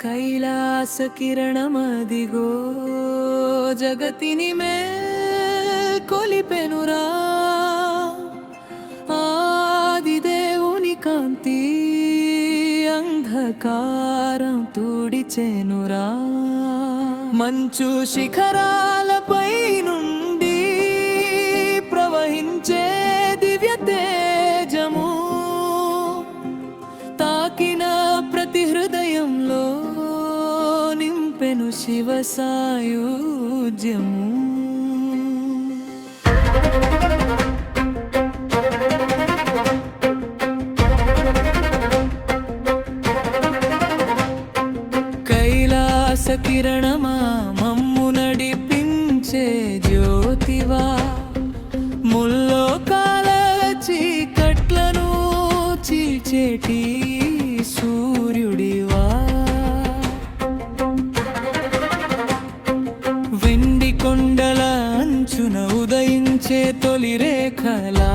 కైలాస కిరణమదిగో జగతిని కొలిపెనురా ఆదిదేవుని కాంతి అంధకారం తుడిచెనురా మంచు శిఖరాలపై నుండి ప్రవహించే దివ్య తేజము తాకిన ప్రతి హృదయంలో నింపెను శివ సాయుజ్యము కైలాస కిరణమా మమ్ము నడిపించే జ్యోతివా ముల్లోకాల చీకట్లను చీల్చేటి సూర్యుడివా వెండి కొండల అంచున ఉదయించే తొలి రేఖలా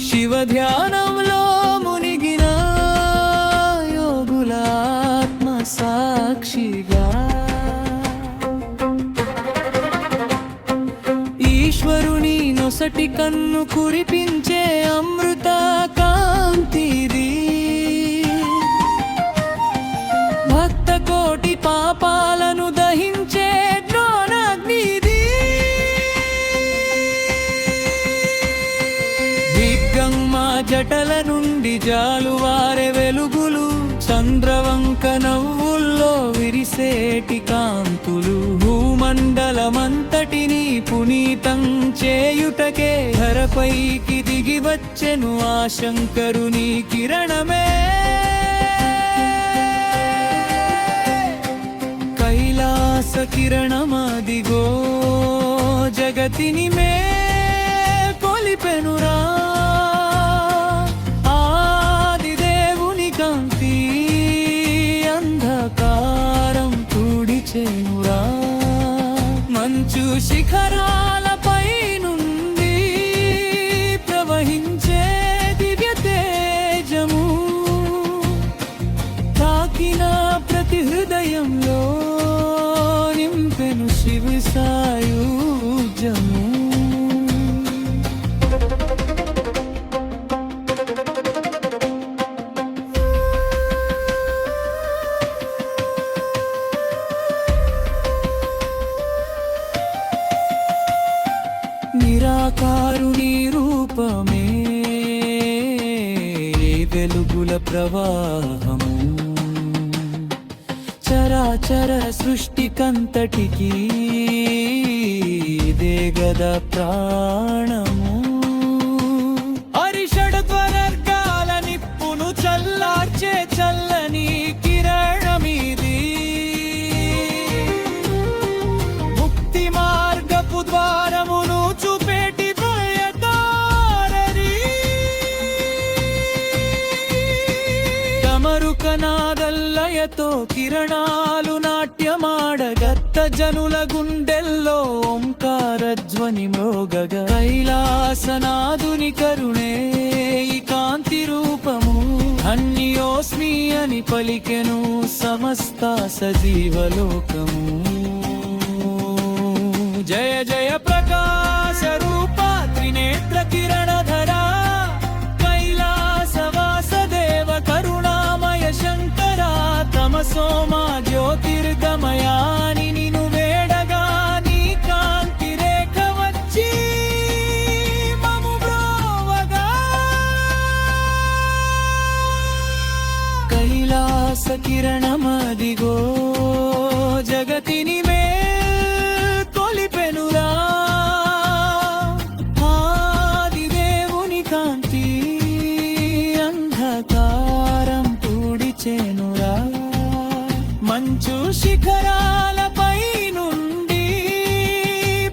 శివ ధ్యానంలో మునిగిన యోగుల ఆత్మ సాక్షిగా ఈశ్వరుని నొసటి కన్ను కురిపించే అమృత కాంతిది భక్త కోటి పాపాలను దహించే జ్ఞానాగ్నిది దిగ్గమ్మ జటల నుండి జాలువారే వెలుగులు చంద్రవంక నవ్వుల్లో విరిసేటి కాంతులు భూమండలమంతటిని పునీతం చేయుటకే ధరపైకి దిగి వచ్చెను ఆ శంకరుని కిరణమే కైలాస కిరణమదిగో జగతిని కొలిపెనురా ఆదిదేవుని కాంతి అంధకారం తుడిచెనురా మంచు శిఖరాలపై నుండి ప్రవహించే దివ్య తేజము తాకిన ప్రతి హృదయంలో నింపెను శివ సాయుజ్యము నిరాకారుని రూపమే వెలుగుల ప్రవాహము చరాచర సృష్టికంతటికి ఇదే గద ప్రాణము అరిషడ్వర్గాల నిప్పును చల్లార్చే చల్లని కిరణమిది ముక్తి మార్గపు ద్వారమును చూపేటి దయదారరి డమరుకనాదల్లయతో కిరణాలు నాట్యమాడగత్త జనుల గుండెల్లో ఓంకార ధ్వని మ్రోగగా కైలాసనాదుని కరుణే ఈ కాంతి రూపము ధన్యోస్మి అని పలికెను సమస్త సజీవలోకము జయ జయ ప్రకాశ రూప త్రినేత్ర కిరణధరా కైలాస వాసదేవ కరుణామయ శంకర తమసోమా జ్యోతిర్గమయాని నిను వేడగా నీ కాంతి రేఖ వచ్చి మము బ్రోవగా కైలాస కిరణమదిగో జగతిని కొలిపెనురా ఆదిదేవుని కాంతి అంధకారం తుడిచెనురా మంచు శిఖరాలపై నుండి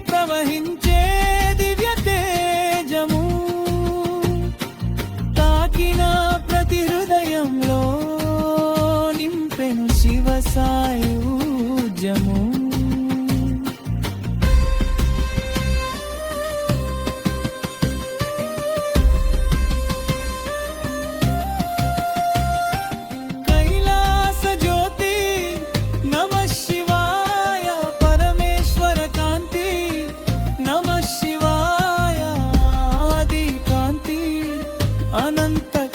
ప్రవహించే దివ్య తేజము తాకిన ప్రతి హృదయంలో నింపెను అనంత